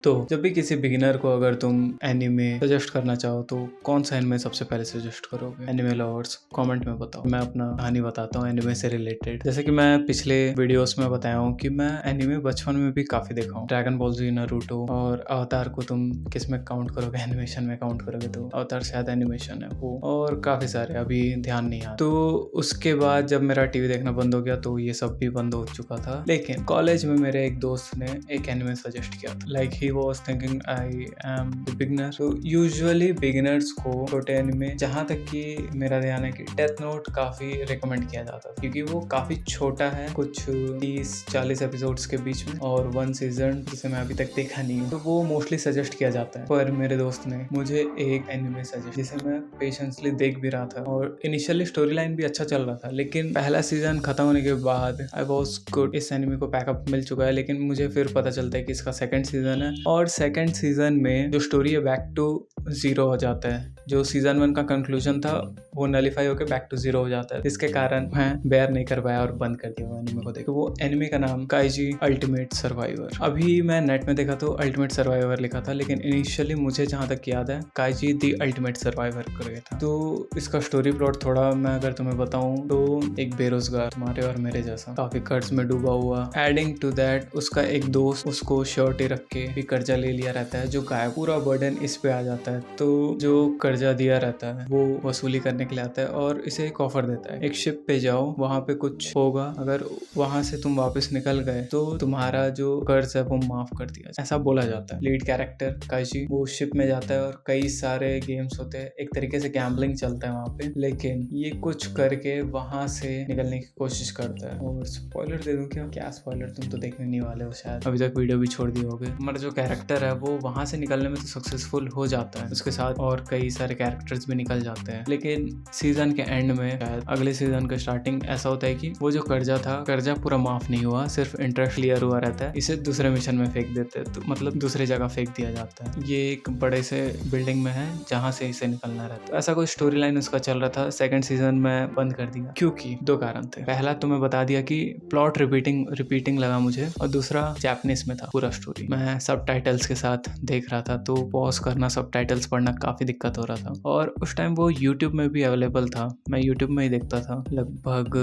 तो जब भी किसी बिगिनर को अगर तुम एनिमे सजेस्ट करना चाहो तो कौन सा एनिमे सबसे पहले सजेस्ट करोगे? एनिमे लवर्स कमेंट में बताओ। मैं अपना कहानी बताता हूँ एनिमे से रिलेटेड। जैसे कि मैं पिछले वीडियोस में बताया हूँ कि मैं एनिमे बचपन में भी काफी देखा हूँ। ड्रैगन बॉल जी, नारुतो और अवतार को तुम किस में काउंट करोगे? एनिमेशन में काउंट करोगे तो अवतार शायद एनिमेशन है वो, और काफी सारे अभी ध्यान नहीं आ। तो उसके बाद जब मेरा टीवी देखना बंद हो गया तो ये सब भी बंद हो चुका था। लेकिन कॉलेज में मेरे एक दोस्त ने एक एनिमे सजेस्ट किया था। Like he was thinking I am the beginner। तो यूजुअली बिगिनर्स को छोटे एनिमे, जहाँ तक कि मेरा ध्यान है कि डेथ नोट काफी रिकमेंड किया जाता है क्योंकि वो काफी छोटा है, कुछ 30-40 एपिसोड्स के बीच में, और 1 सीजन जिसे मैं अभी तक देखा नहीं हूँ, तो वो मोस्टली सजेस्ट किया जाता है। पर मेरे दोस्त ने मुझे एक एनिमे सजेस्ट, जिसे मैं पेशेंसली देख भी रहा था और इनिशियली स्टोरी लाइन भी अच्छा चल रहा था, लेकिन पहला सीजन खत्म होने के बाद आई वॉज गुड, इस एनिमे को पैकअप मिल चुका है। लेकिन मुझे फिर पता चलता है कि इसका सेकंड सीजन है, और सेकंड सीजन में जो स्टोरी है बैक टू जीरो हो जाता है। जो सीजन 1 का कंक्लूजन था वो नलीफाई होकर बैक टू जीरो हो जाता है, जिसके कारण मैं बेयर नहीं कर पाया और बंद कर दिया वो एनिमे को। देखो, वो एनिमे का नाम काइजी अल्टीमेट सर्वाइवर। अभी मैं नेट में देखा तो अल्टीमेट सर्वाइवर लिखा था, लेकिन इनिशियली मुझे जहाँ तक याद है काइजी दी अल्टीमेट सर्वाइवर करके था। तो इसका स्टोरी प्लॉट थोड़ा मैं अगर तुम्हें बताऊं तो एक बेरोजगार, तुम्हारे और मेरे जैसा, काफी कर्ज में डूबा हुआ, एडिंग टू दैट उसका एक दोस्त उसको श्योरिटी रख के भी कर्जा ले लिया रहता है, जो गायब, पूरा बर्डन इस पे आ जाता है। तो जो कर्जा दिया रहता है वो वसूली करने के लिए आता है और इसे एक ऑफर देता है, एक शिप पे जाओ, वहां पे कुछ होगा, अगर वहां से तुम वापस निकल गए तो तुम्हारा जो कर्ज है वो माफ कर दिया, ऐसा बोला जाता है। लीड कैरेक्टर काइजी वो शिप में जाता है और कई सारे गेम्स होते हैं, एक तरीके से गैम्बलिंग चलता है वहां पे, लेकिन ये कुछ करके वहां से निकलने की कोशिश करता है। और स्पॉइलर दे दूं क्या स्पॉइलर, तुम तो देखने नहीं वाले हो शायद, अभी तक वीडियो भी छोड़ दिए होगे। हमारा जो कैरेक्टर है वो वहां से निकलने में तो सक्सेसफुल हो जाता है, उसके साथ और कई सारे कैरेक्टर्स भी निकल जाते हैं, लेकिन सीजन के एंड में, शायद अगले सीजन का स्टार्टिंग, ऐसा होता है कि वो जो कर्जा था, कर्जा पूरा माफ नहीं हुआ, सिर्फ इंटरेस्ट क्लियर हुआ रहता है, इसे दूसरे मिशन में फेंक देते हैं, तो मतलब दूसरी जगह फेंक दिया जाता है। ये एक बड़े से बिल्डिंग में है जहाँ से इसे निकलना रहता है। ऐसा कोई स्टोरी लाइन उसका चल रहा था। सेकंड सीजन में बंद कर दिया क्योंकि 2 कारण थे। पहला तो मैं बता दिया कि प्लॉट रिपीटिंग लगा मुझे, और दूसरा जापानीज में था पूरा स्टोरी। मैं सबटाइटल्स के साथ देख रहा था तो पॉज करना, सबटाइटल्स पढ़ना काफी दिक्कत हो रहा था, और उस टाइम वो यूट्यूब में भी अवेलेबल था, मैं यूट्यूब में ही देखता था। लगभग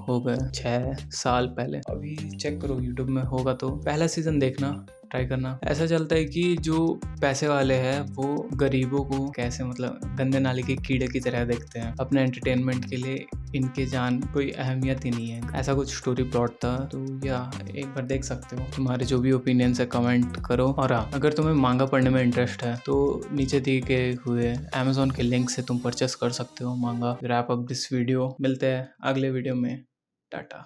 हो गए 6 साल पहले। अभी चेक करो यूट्यूब में होगा तो पहला सीजन देखना, ट्राई करना। ऐसा चलता है कि जो पैसे वाले हैं वो गरीबों को कैसे, मतलब गंदे नाले के कीड़े की तरह देखते हैं, अपने एंटरटेनमेंट के लिए इनके जान कोई अहमियत ही नहीं है। ऐसा कुछ स्टोरी प्लॉट था, तो या एक बार देख सकते हो। तुम्हारे जो भी ओपिनियंस है कमेंट करो, और हाँ, अगर तुम्हें मांगा पढ़ने में इंटरेस्ट है तो नीचे दिए गए हुए Amazon के लिंक से तुम परचेस कर सकते हो मांगा। रैप अप दिस वीडियो, मिलते हैं अगले वीडियो में, टाटा।